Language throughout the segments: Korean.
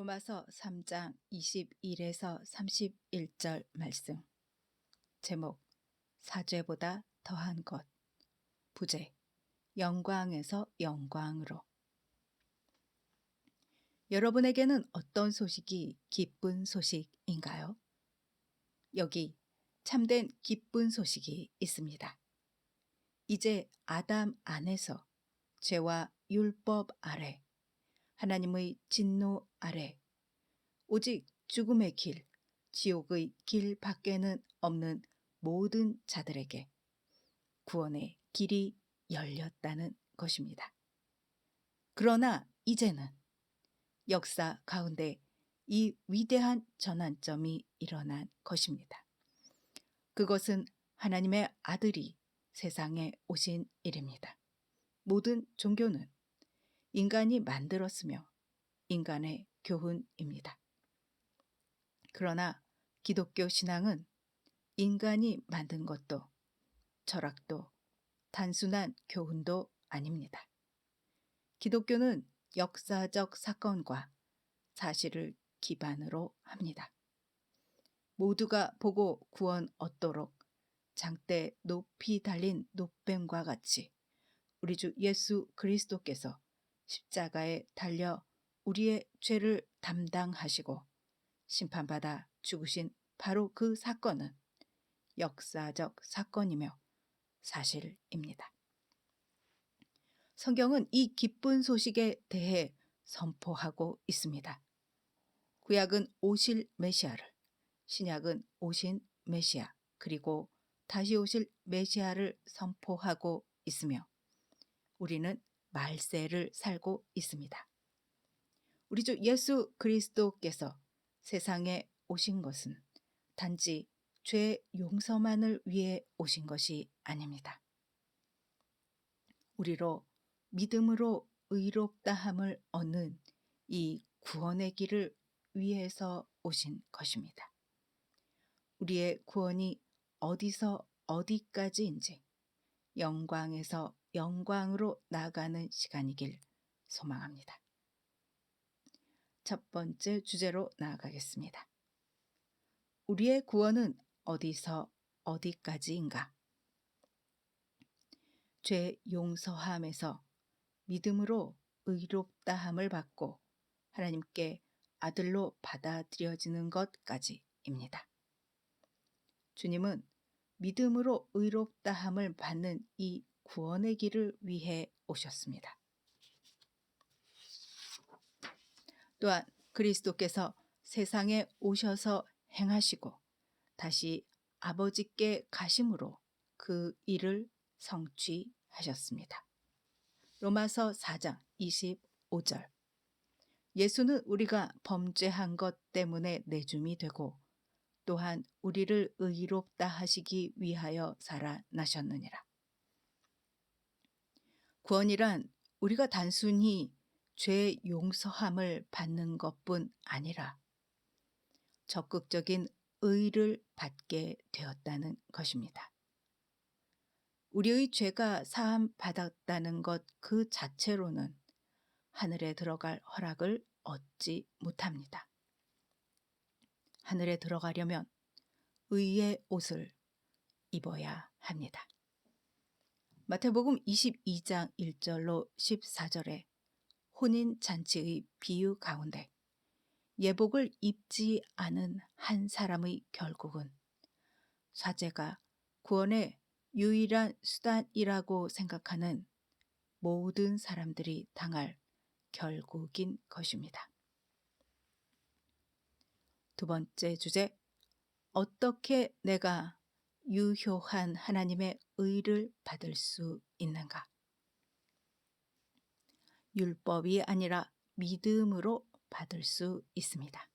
로마서 3장 21에서 31절 말씀. 제목 사죄보다 더한 것. 부제 영광에서 영광으로. 여러분에게는 어떤 소식이 기쁜 소식인가요? 여기 참된 기쁜 소식이 있습니다. 이제 아담 안에서 죄와 율법 아래, 하나님의 진노 아래, 오직 죽음의 길, 지옥의 길 밖에는 없는 모든 자들에게 구원의 길이 열렸다는 것입니다. 그러나 이제는 역사 가운데 이 위대한 전환점이 일어난 것입니다. 그것은 하나님의 아들이 세상에 오신 일입니다. 모든 종교는 인간이 만들었으며 인간의 교훈입니다. 그러나 기독교 신앙은 인간이 만든 것도 철학도 단순한 교훈도 아닙니다. 기독교는 역사적 사건과 사실을 기반으로 합니다. 모두가 보고 구원 얻도록 장대 높이 달린 노뱀과 같이 우리 주 예수 그리스도께서 십자가에 달려 우리의 죄를 담당하시고 심판받아 죽으신 바로 그 사건은 역사적 사건이며 사실입니다. 성경은 이 기쁜 소식에 대해 선포하고 있습니다. 구약은 오실 메시아를, 신약은 오신 메시아, 그리고 다시 오실 메시아를 선포하고 있으며 우리는 말세를 살고 있습니다. 우리 주 예수 그리스도께서 세상에 오신 것은 단지 죄 용서만을 위해 오신 것이 아닙니다. 우리로 믿음으로 의롭다함을 얻는 이 구원의 길을 위해서 오신 것입니다. 우리의 구원이 어디서 어디까지인지 영광에서 영광으로 나아가는 시간이길 소망합니다. 첫 번째 주제로 나아가겠습니다. 우리의 구원은 어디서 어디까지인가? 죄 용서함에서 믿음으로 의롭다함을 받고 하나님께 아들로 받아들여지는 것까지입니다. 주님은 믿음으로 의롭다함을 받는 이 구원의 길을 위해 오셨습니다. 또한 그리스도께서 세상에 오셔서 행하시고 다시 아버지께 가심으로 그 일을 성취하셨습니다. 로마서 4장 25절. 예수는 우리가 범죄한 것 때문에 내줌이 되고 또한 우리를 의롭다 하시기 위하여 살아나셨느니라. 구원이란 우리가 단순히 죄 용서함을 받는 것뿐 아니라 적극적인 의를 받게 되었다는 것입니다. 우리의 죄가 사함 받았다는 것 그 자체로는 하늘에 들어갈 허락을 얻지 못합니다. 하늘에 들어가려면 의의 옷을 입어야 합니다. 마태복음 22장 1절로 14절에 혼인잔치의 비유 가운데 예복을 입지 않은 한 사람의 결국은 사제가 구원의 유일한 수단이라고 생각하는 모든 사람들이 당할 결국인 것입니다. 두 번째 주제, 어떻게 내가 유효한 하나님의 의를 받을 수 있는가? 율법이 아니라 믿음으로 받을 수 있습니다.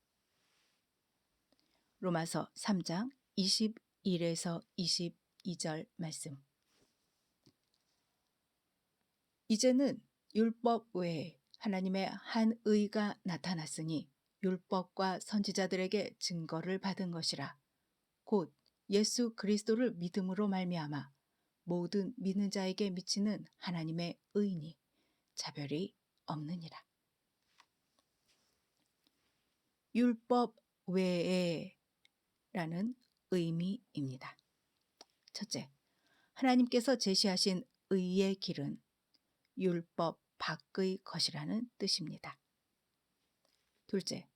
로마서 3장 21에서 22절 말씀. 이제는 율법 외에 하나님의 한 의가 나타났으니 율법과 선지자들에게 증거를 받은 것이라. 곧 예수 그리스도를 믿음으로 말미암아 모든 믿는 자에게 미치는 하나님의 의니 차별이 없느니라. 율법 외에 라는 의미입니다. 첫째, 하나님께서 제시하신 의의 길은 율법 밖의 것이라는 뜻입니다. 둘째,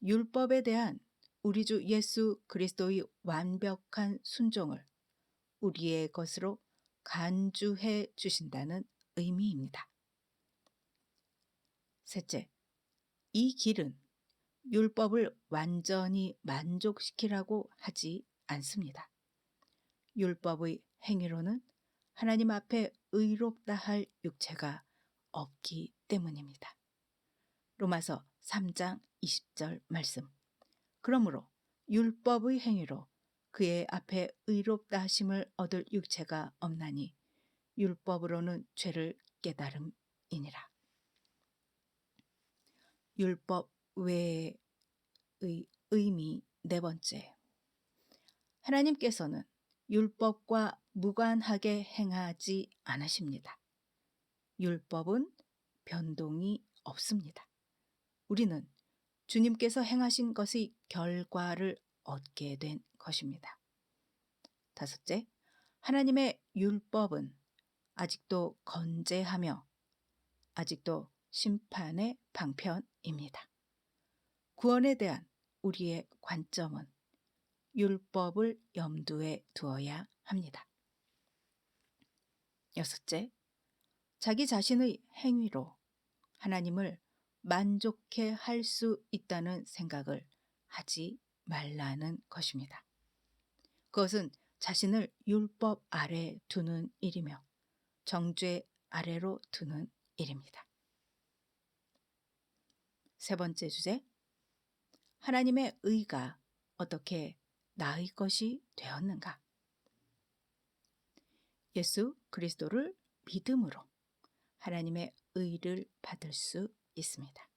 율법에 대한 우리 주 예수 그리스도의 완벽한 순종을 우리의 것으로 간주해 주신다는 의미입니다. 셋째, 이 길은 율법을 완전히 만족시키라고 하지 않습니다. 율법의 행위로는 하나님 앞에 의롭다 할 육체가 없기 때문입니다. 로마서 3장 20절 말씀. 그러므로 율법의 행위로 그의 앞에 의롭다 하심을 얻을 육체가 없나니 율법으로는 죄를 깨달음이니라. 율법 외의 의미 네 번째. 하나님께서는 율법과 무관하게 행하지 않으십니다. 율법은 변동이 없습니다. 우리는 주님께서 행하신 것의 결과를 얻게 된 것입니다. 다섯째, 하나님의 율법은 아직도 건재하며 아직도 심판의 방편입니다. 구원에 대한 우리의 관점은 율법을 염두에 두어야 합니다. 여섯째, 자기 자신의 행위로 하나님을 만족해 할 수 있다는 생각을 하지 말라는 것입니다. 그것은 자신을 율법 아래 두는 일이며 정죄 아래로 두는 일입니다. 세 번째 주제, 하나님의 의가 어떻게 나의 것이 되었는가? 예수 그리스도를 믿음으로 하나님의 의를 받을 수 있습니다.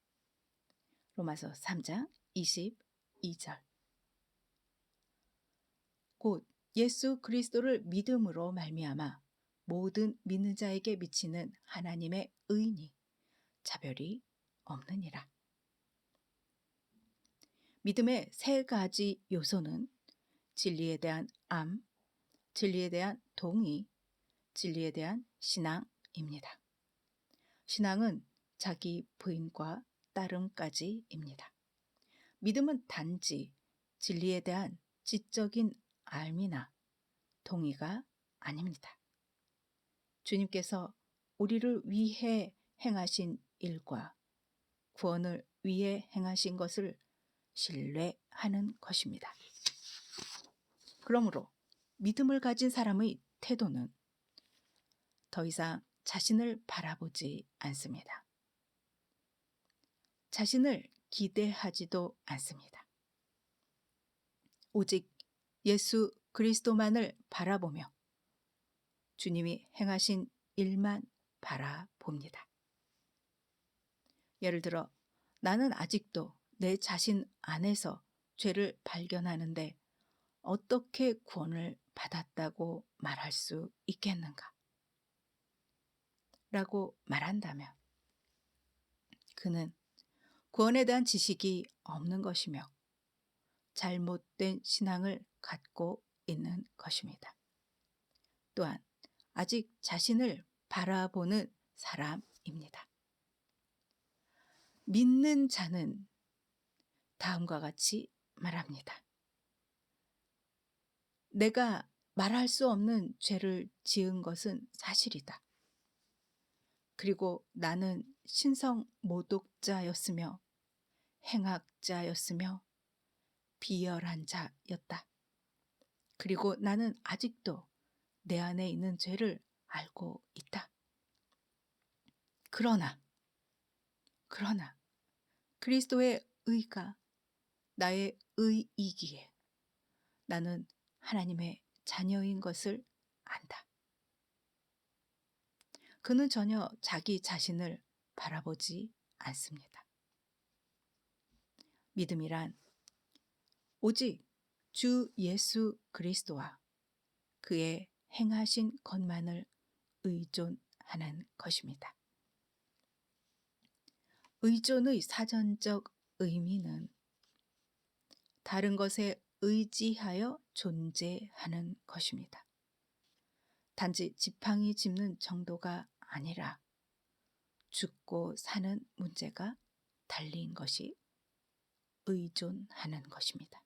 로마서 3장 22절. 곧 예수 그리스도를 믿음으로 말미암아 모든 믿는 자에게 미치는 하나님의 의니 차별이 없느니라. 믿음의 세 가지 요소는 진리에 대한 암, 진리에 대한 동의, 진리에 대한 신앙입니다. 신앙은 자기 부인과 따름까지입니다. 믿음은 단지 진리에 대한 지적인 알미나 동의가 아닙니다. 주님께서 우리를 위해 행하신 일과 구원을 위해 행하신 것을 신뢰하는 것입니다. 그러므로 믿음을 가진 사람의 태도는 더 이상 자신을 바라보지 않습니다. 자신을 기대하지도 않습니다. 오직 예수 그리스도만을 바라보며 주님이 행하신 일만 바라봅니다. 예를 들어 나는 아직도 내 자신 안에서 죄를 발견하는데 어떻게 구원을 받았다고 말할 수 있겠는가? 라고 말한다면 그는 구원에 대한 지식이 없는 것이며 잘못된 신앙을 갖고 있는 것입니다. 또한 아직 자신을 바라보는 사람입니다. 믿는 자는 다음과 같이 말합니다. 내가 말할 수 없는 죄를 지은 것은 사실이다. 그리고 나는 신성 모독자였으며 행악자였으며 비열한 자였다. 그리고 나는 아직도 내 안에 있는 죄를 알고 있다. 그러나 그리스도의 의가 나의 의이기에 나는 하나님의 자녀인 것을 안다. 그는 전혀 자기 자신을 바라보지 않습니다. 믿음이란 오직 주 예수 그리스도와 그의 행하신 것만을 의존하는 것입니다. 의존의 사전적 의미는 다른 것에 의지하여 존재하는 것입니다. 단지 지팡이 짚는 정도가 아니라 죽고 사는 문제가 달린 것이 의존하는 것입니다.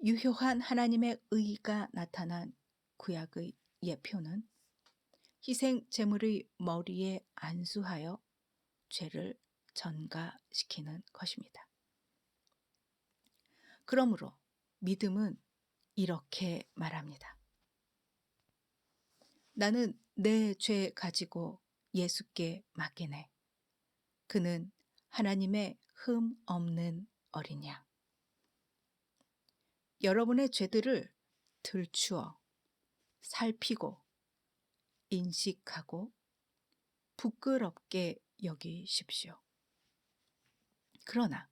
유효한 하나님의 의가 나타난 구약의 예표는 희생 제물의 머리에 안수하여 죄를 전가시키는 것입니다. 그러므로 믿음은 이렇게 말합니다. 나는 내 죄 가지고 예수께 맡기네. 그는 하나님의 흠 없는 어린 양. 여러분의 죄들을 들추어 살피고 인식하고 부끄럽게 여기십시오. 그러나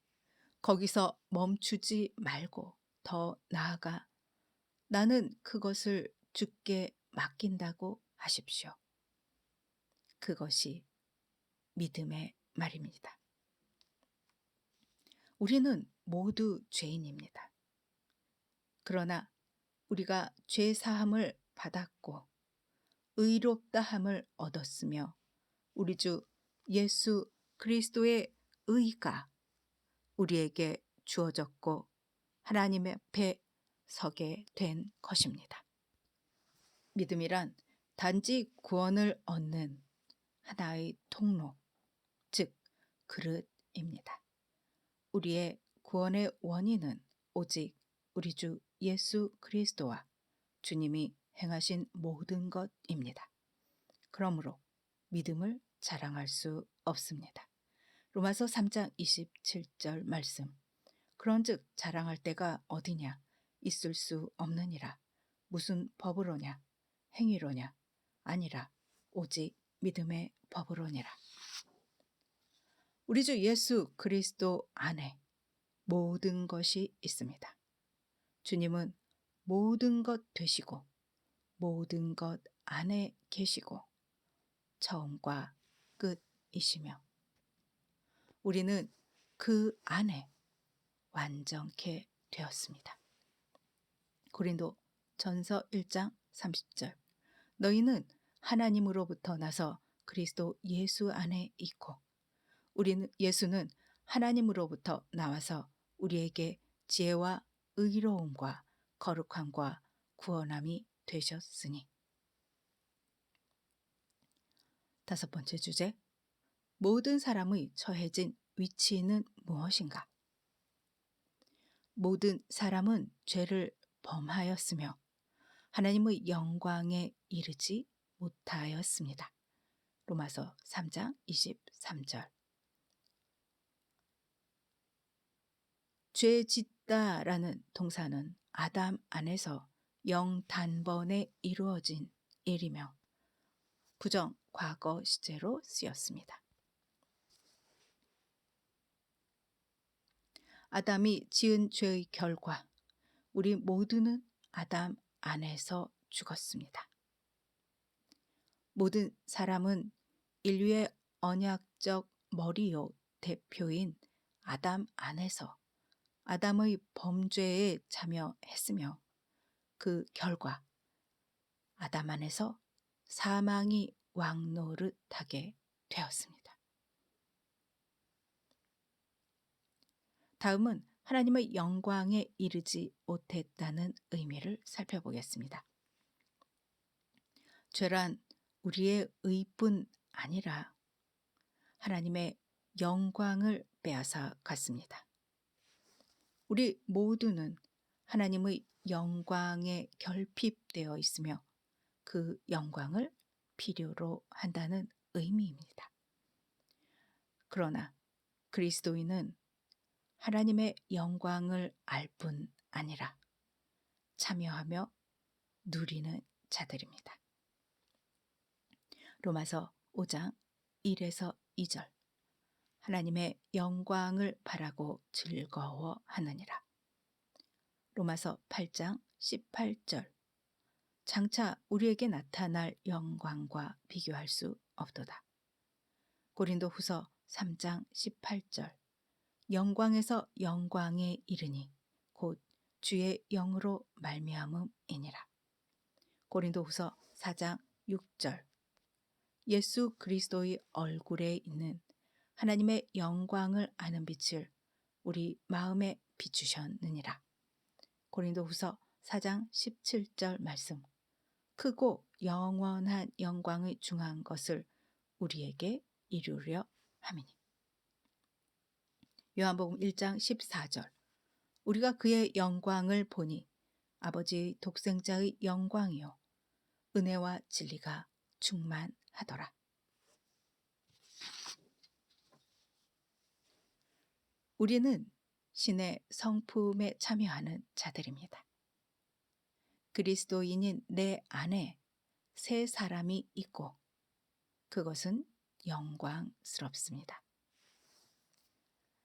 거기서 멈추지 말고 더 나아가 나는 그것을 주께 맡긴다고 하십시오. 그것이 믿음의 말입니다. 우리는 모두 죄인입니다. 그러나 우리가 죄 사함을 받았고 의롭다함을 얻었으며 우리 주 예수 그리스도의 의가 우리에게 주어졌고 하나님 앞에 서게 된 것입니다. 믿음이란 단지 구원을 얻는 하나의 통로, 즉 그릇입니다. 우리의 구원의 원인은 오직 우리 주 예수 그리스도와 주님이 행하신 모든 것입니다. 그러므로 믿음을 자랑할 수 없습니다. 로마서 3장 27절 말씀. 그런즉 자랑할 때가 어디냐? 있을 수 없느니라. 무슨 법으로냐? 행위로냐? 아니라 오직 믿음의 법으로니라. 우리 주 예수 그리스도 안에 모든 것이 있습니다. 주님은 모든 것 되시고 모든 것 안에 계시고 처음과 끝이시며 우리는 그 안에 완전케 되었습니다. 고린도 전서 1장 30절. 너희는 하나님으로부터 나서 그리스도 예수 안에 있고 예수는 하나님으로부터 나와서 우리에게 지혜와 의로움과 거룩함과 구원함이 되셨으니. 다섯 번째 주제, 모든 사람의 처해진 위치는 무엇인가? 모든 사람은 죄를 범하였으며 하나님의 영광에 이르지 못하였습니다. 로마서 3장 23절. 죄 짓다라는 동사는 아담 안에서 영단번에 이루어진 일이며 부정 과거 시제로 쓰였습니다. 아담이 지은 죄의 결과 우리 모두는 아담 안에서 죽었습니다. 모든 사람은 인류의 언약적 머리요 대표인 아담 안에서 아담의 범죄에 참여했으며 그 결과 아담 안에서 사망이 왕노릇하게 되었습니다. 다음은 하나님의 영광에 이르지 못했다는 의미를 살펴보겠습니다. 죄란 우리의 의뿐 아니라 하나님의 영광을 빼앗아 갔습니다. 우리 모두는 하나님의 영광에 결핍되어 있으며 그 영광을 필요로 한다는 의미입니다. 그러나 그리스도인은 하나님의 영광을 알 뿐 아니라 참여하며 누리는 자들입니다. 로마서 5장 1에서 2절. 하나님의 영광을 바라고 즐거워하느니라. 로마서 8장 18절. 장차 우리에게 나타날 영광과 비교할 수 없도다. 고린도후서 3장 18절. 영광에서 영광에 이르니 곧 주의 영으로 말미암음이니라. 고린도후서 4장 6절. 예수 그리스도의 얼굴에 있는 하나님의 영광을 아는 빛을 우리 마음에 비추셨느니라. 고린도후서 4장 17절 말씀. 크고 영원한 영광의 중한 것을 우리에게 이루려 함이니. 요한복음 1장 14절. 우리가 그의 영광을 보니 아버지의 독생자의 영광이요 은혜와 진리가 충만하더라. 우리는 신의 성품에 참여하는 자들입니다. 그리스도인인 내 안에 새 사람이 있고 그것은 영광스럽습니다.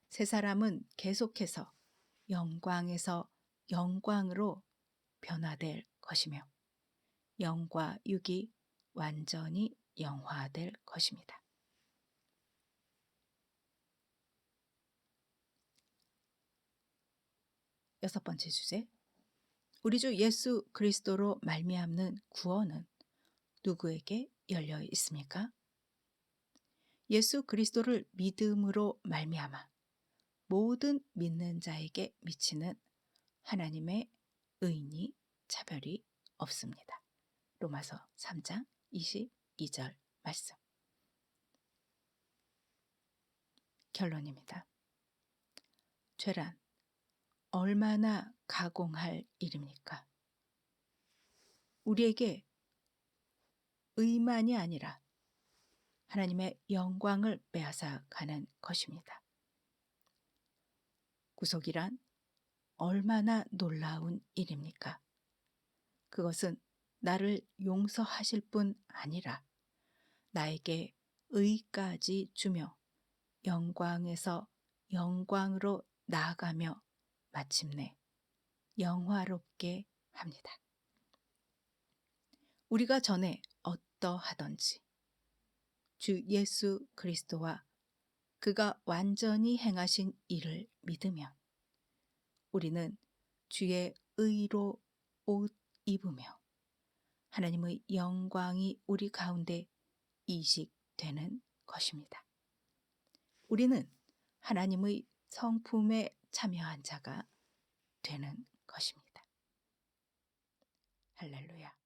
새 사람은 계속해서 영광에서 영광으로 변화될 것이며 영과 육이 완전히 영화될 것입니다. 여섯 번째 주제. 우리 주 예수 그리스도로 말미암는 구원은 누구에게 열려 있습니까? 예수 그리스도를 믿음으로 말미암아 모든 믿는 자에게 미치는 하나님의 의인이 차별이 없습니다. 로마서 3장 22절 말씀. 결론입니다. 죄란 얼마나 가공할 일입니까? 우리에게 의만이 아니라 하나님의 영광을 빼앗아 가는 것입니다. 구속이란 얼마나 놀라운 일입니까? 그것은 나를 용서하실 뿐 아니라 나에게 의까지 주며 영광에서 영광으로 나아가며 마침내 영화롭게 합니다. 우리가 전에 어떠하던지 주 예수 그리스도와 그가 완전히 행하신 일을 믿으면 우리는 주의 의로 옷 입으며 하나님의 영광이 우리 가운데 이식되는 것입니다. 우리는 하나님의 성품에 참여한 자가 되는 것입니다. 할렐루야.